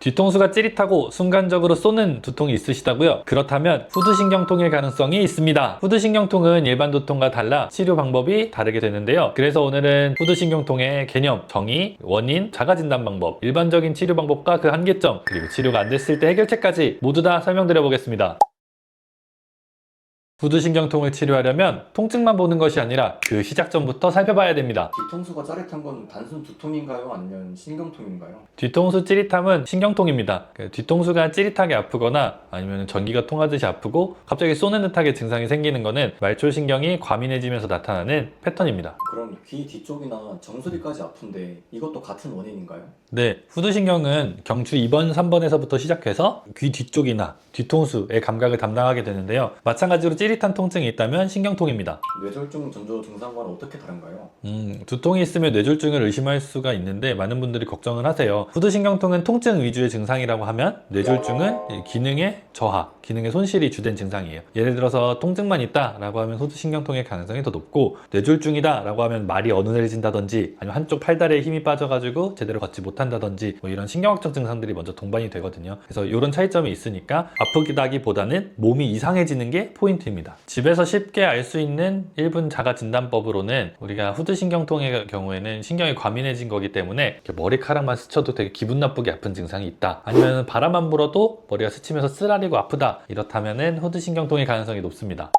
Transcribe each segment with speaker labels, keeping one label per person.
Speaker 1: 뒤통수가 찌릿하고 순간적으로 쏘는 두통이 있으시다고요? 그렇다면 후두신경통일 가능성이 있습니다. 후두신경통은 일반 두통과 달라 치료 방법이 다르게 되는데요. 그래서 오늘은 후두신경통의 개념, 정의, 원인, 자가진단 방법, 일반적인 치료 방법과 그 한계점, 그리고 치료가 안 됐을 때 해결책까지 모두 다 설명드려 보겠습니다. 후두신경통을 치료하려면 통증만 보는 것이 아니라 그 시작점부터 살펴봐야 됩니다.
Speaker 2: 뒤통수가 짜릿한 건 단순 두통인가요? 아니면 신경통인가요?
Speaker 1: 뒤통수 찌릿함은 신경통입니다. 뒤통수가 찌릿하게 아프거나 아니면 전기가 통하듯이 아프고 갑자기 쏘는 듯하게 증상이 생기는 것은 말초신경이 과민해지면서 나타나는 패턴입니다.
Speaker 2: 그럼 귀 뒤쪽이나 정수리까지 아픈데 이것도 같은 원인인가요?
Speaker 1: 네, 후두신경은 경추 2번, 3번에서부터 시작해서 귀 뒤쪽이나 뒤통수의 감각을 담당하게 되는데요. 마찬가지로 찌릿한 통증이 있다면 신경통입니다.
Speaker 2: 뇌졸중 전조 증상과는 어떻게 다른가요?
Speaker 1: 두통이 있으면 뇌졸중을 의심할 수가 있는데 많은 분들이 걱정을 하세요. 후두신경통은 통증 위주의 증상이라고 하면 뇌졸중은 기능의 저하, 기능의 손실이 주된 증상이에요. 예를 들어서 통증만 있다라고 하면 후두신경통의 가능성이 더 높고, 뇌졸중이다라고 하면 말이 어눌해진다든지 아니면 한쪽 팔다리에 힘이 빠져가지고 제대로 걷지 못한다든지 뭐 이런 신경학적 증상들이 먼저 동반이 되거든요. 그래서 이런 차이점이 있으니까 아프다기보다는 몸이 이상해지는 게 포인트입니다. 집에서 쉽게 알 수 있는 1분 자가진단법으로는 우리가 후두신경통의 경우에는 신경이 과민해진 거기 때문에 머리카락만 스쳐도 되게 기분 나쁘게 아픈 증상이 있다, 아니면 바람만 불어도 머리가 스치면서 쓰라리고 아프다, 이렇다면은 후두신경통의 가능성이 높습니다.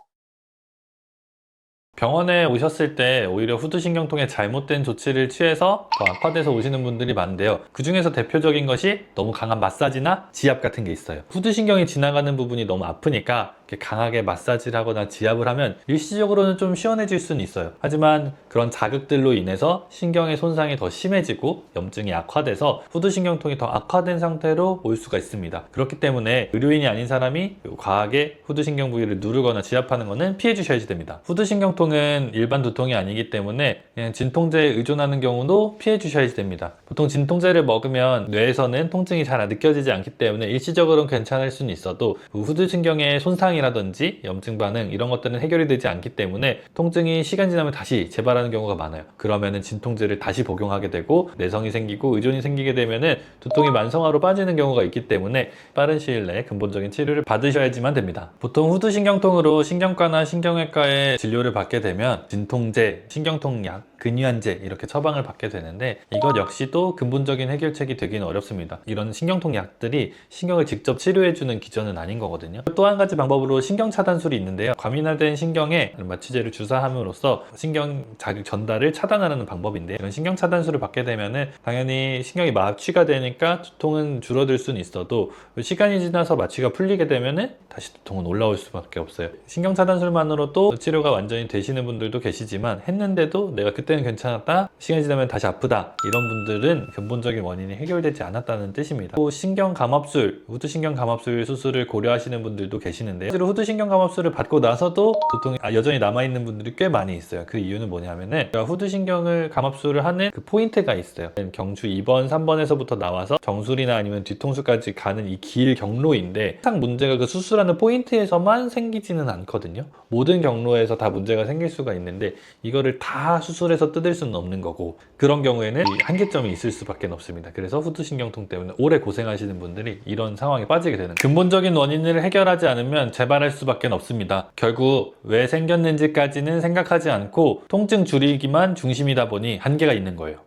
Speaker 1: 병원에 오셨을 때 오히려 후두신경통에 잘못된 조치를 취해서 더 악화돼서 오시는 분들이 많은데요. 그 중에서 대표적인 것이 너무 강한 마사지나 지압 같은 게 있어요. 후두신경이 지나가는 부분이 너무 아프니까 이렇게 강하게 마사지를 하거나 지압을 하면 일시적으로는 좀 시원해질 수는 있어요. 하지만 그런 자극들로 인해서 신경의 손상이 더 심해지고 염증이 악화돼서 후두신경통이 더 악화된 상태로 올 수가 있습니다. 그렇기 때문에 의료인이 아닌 사람이 과하게 후두신경 부위를 누르거나 지압하는 것은 피해 주셔야 됩니다. 후두신경통은 일반 두통이 아니기 때문에 그냥 진통제에 의존하는 경우도 피해 주셔야 됩니다. 보통 진통제를 먹으면 뇌에서는 통증이 잘 느껴지지 않기 때문에 일시적으로는 괜찮을 수는 있어도 후두신경의 손상이라든지 염증 반응 이런 것들은 해결이 되지 않기 때문에 통증이 시간 지나면 다시 재발하는 경우가 많아요. 그러면은 진통제를 다시 복용하게 되고 내성이 생기고 의존이 생기게 되면은 두통이 만성화로 빠지는 경우가 있기 때문에 빠른 시일 내에 근본적인 치료를 받으셔야지만 됩니다. 보통 후두신경통으로 신경과나 신경외과에 진료를 받게 되면 진통제, 신경통약, 근유한제 이렇게 처방을 받게 되는데, 이것 역시도 근본적인 해결책이 되기는 어렵습니다. 이런 신경통 약들이 신경을 직접 치료해주는 기전은 아닌 거거든요. 또 한 가지 방법으로 신경차단술이 있는데요. 과민화된 신경에 마취제를 주사함으로써 신경 자극 전달을 차단하는 방법인데, 이런 신경차단술을 받게 되면은 당연히 신경이 마취가 되니까 두통은 줄어들 수는 있어도 시간이 지나서 마취가 풀리게 되면은 다시 두통은 올라올 수밖에 없어요. 신경차단술만으로도 치료가 완전히 되시는 분들도 계시지만, 했는데도 내가 그때는 괜찮았다, 시간이 지나면 다시 아프다, 이런 분들은 근본적인 원인이 해결되지 않았다는 뜻입니다. 또 신경감압술, 후두신경감압술 수술을 고려하시는 분들도 계시는데요. 실제로 후두신경감압술을 받고 나서도 두통이 여전히 남아있는 분들이 꽤 많이 있어요. 그 이유는 뭐냐면은 후두신경을 감압술을 하는 그 포인트가 있어요. 경추 2번, 3번에서부터 나와서 정수리나 아니면 뒤통수까지 가는 이 길 경로인데, 항상 문제가 그 수술하는 포인트에서만 생기지는 않거든요. 모든 경로에서 다 문제가 생길 수가 있는데 이거를 다 수술해서 뜯을 수는 없는 거고, 그런 경우에는 이 한계점이 있을 수밖에 없습니다. 그래서 후두신경통 때문에 오래 고생하시는 분들이 이런 상황에 빠지게 되는 거예요. 근본적인 원인을 해결하지 않으면 재발할 수밖에 없습니다. 결국 왜 생겼는지까지는 생각하지 않고 통증 줄이기만 중심이다 보니 한계가 있는 거예요.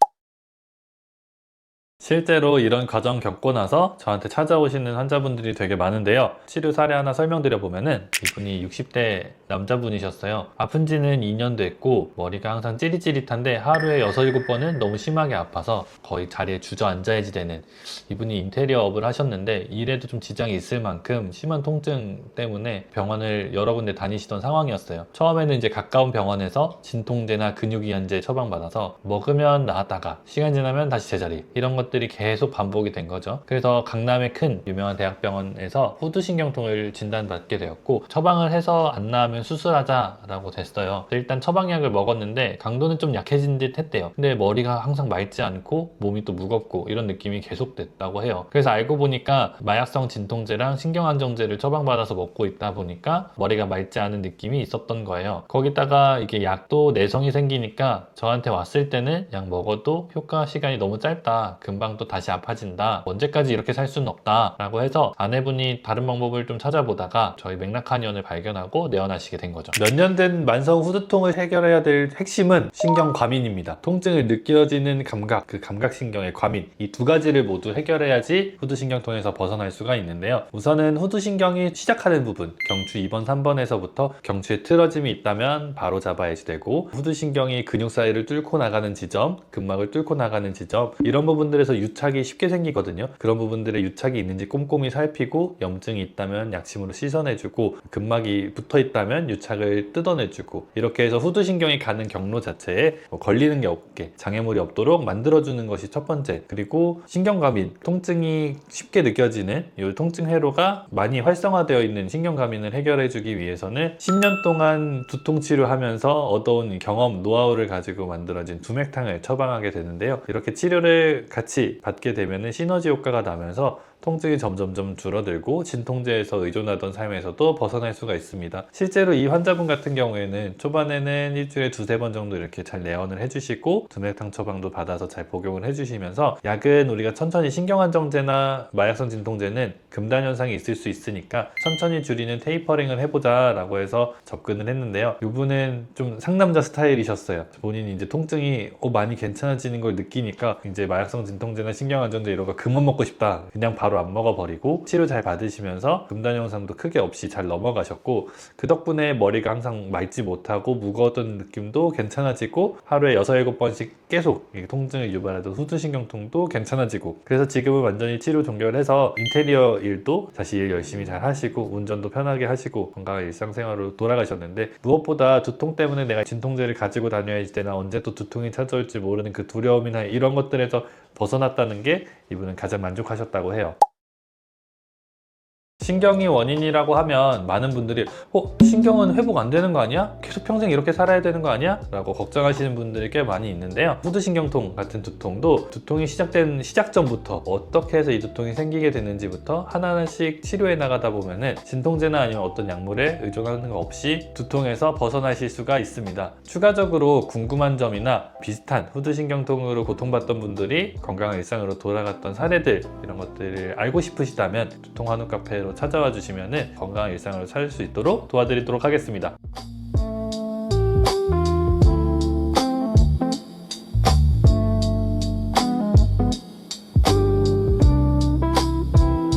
Speaker 1: 실제로 이런 과정 겪고 나서 저한테 찾아오시는 환자분들이 되게 많은데요. 치료 사례 하나 설명드려 보면은, 이분이 60대 남자분이셨어요. 아픈 지는 2년 됐고 머리가 항상 찌릿찌릿한데 하루에 6, 7번은 너무 심하게 아파서 거의 자리에 주저앉아야지 되는, 이분이 인테리어 업을 하셨는데 일에도 좀 지장이 있을 만큼 심한 통증 때문에 병원을 여러 군데 다니시던 상황이었어요. 처음에는 이제 가까운 병원에서 진통제나 근육이완제 처방받아서 먹으면 나았다가 시간 지나면 다시 제자리, 이런 것들이 계속 반복이 된 거죠. 그래서 강남의 큰 유명한 대학병원에서 후두신경통을 진단받게 되었고, 처방을 해서 안 나으면 수술하자라고 됐어요. 일단 처방약을 먹었는데 강도는 좀 약해진 듯 했대요. 근데 머리가 항상 맑지 않고 몸이 또 무겁고 이런 느낌이 계속됐다고 해요. 그래서 알고 보니까 마약성 진통제랑 신경안정제를 처방받아서 먹고 있다 보니까 머리가 맑지 않은 느낌이 있었던 거예요. 거기다가 이게 약도 내성이 생기니까 저한테 왔을 때는 약 먹어도 효과 시간이 너무 짧다, 금방 금방 또 다시 아파진다. 언제까지 이렇게 살 수는 없다. 라고 해서 아내분이 다른 방법을 좀 찾아보다가 저희 맥락하니언을 발견하고 내원하시게 된 거죠. 몇 년 된 만성 후두통을 해결해야 될 핵심은 신경과민입니다. 통증을 느껴지는 감각, 그 감각신경의 과민, 이 두 가지를 모두 해결해야지 후두신경통에서 벗어날 수가 있는데요. 우선은 후두신경이 시작하는 부분, 경추 2번, 3번에서부터 경추에 틀어짐이 있다면 바로 잡아야지 되고, 후두신경이 근육 사이를 뚫고 나가는 지점, 근막을 뚫고 나가는 지점, 이런 부분들에서 유착이 쉽게 생기거든요. 그런 부분들에 유착이 있는지 꼼꼼히 살피고, 염증이 있다면 약침으로 씻어내주고, 근막이 붙어 있다면 유착을 뜯어내주고, 이렇게 해서 후두신경이 가는 경로 자체에 걸리는 게 없게, 장애물이 없도록 만들어주는 것이 첫 번째. 그리고 신경과민, 통증이 쉽게 느껴지는 이 통증 회로가 많이 활성화되어 있는 신경과민을 해결해주기 위해서는 10년 동안 두통 치료하면서 얻어온 경험, 노하우를 가지고 만들어진 두맥탕을 처방하게 되는데요. 이렇게 치료를 같이 받게 되면 시너지 효과가 나면서 통증이 점점점 줄어들고 진통제에서 의존하던 삶에서도 벗어날 수가 있습니다. 실제로 이 환자분 같은 경우에는 초반에는 일주일에 2-3번 정도 이렇게 잘 내원을 해주시고 두맥탕 처방도 받아서 잘 복용을 해주시면서, 약은 우리가 천천히 신경안정제나 마약성 진통제는 금단 현상이 있을 수 있으니까 천천히 줄이는 테이퍼링을 해보자 라고 해서 접근을 했는데요. 이분은 좀 상남자 스타일이셨어요. 본인이 이제 통증이 많이 괜찮아지는 걸 느끼니까 이제 마약성 진통제나 신경안정제 이런 거 그만 먹고 싶다, 그냥 바로 안 먹어버리고 치료 잘 받으시면서 금단 현상도 크게 없이 잘 넘어가셨고, 그 덕분에 머리가 항상 맑지 못하고 무거웠던 느낌도 괜찮아지고, 하루에 6-7번씩 계속 통증을 유발하던 후두신경통도 괜찮아지고, 그래서 지금은 완전히 치료 종결을 해서 인테리어 일도 다시 일 열심히 잘 하시고 운전도 편하게 하시고 건강한 일상생활로 돌아가셨는데, 무엇보다 두통 때문에 내가 진통제를 가지고 다녀야지 되나, 언제 또 두통이 찾아올지 모르는 그 두려움이나 이런 것들에서 벗어났다는 게 이분은 가장 만족하셨다고 해요. 신경이 원인이라고 하면 많은 분들이 신경은 회복 안 되는 거 아니야? 계속 평생 이렇게 살아야 되는 거 아니야? 라고 걱정하시는 분들이 꽤 많이 있는데요. 후두신경통 같은 두통도 두통이 시작된 시작전부터 어떻게 해서 이 두통이 생기게 되는지부터 하나하나씩 치료해 나가다 보면은 진통제나 아니면 어떤 약물에 의존하는 거 없이 두통에서 벗어나실 수가 있습니다. 추가적으로 궁금한 점이나 비슷한 후두신경통으로 고통받던 분들이 건강한 일상으로 돌아갔던 사례들, 이런 것들을 알고 싶으시다면 두통 한우 카페로 찾아와 주시면 건강한 일상을 살 수 있도록 도와드리도록 하겠습니다.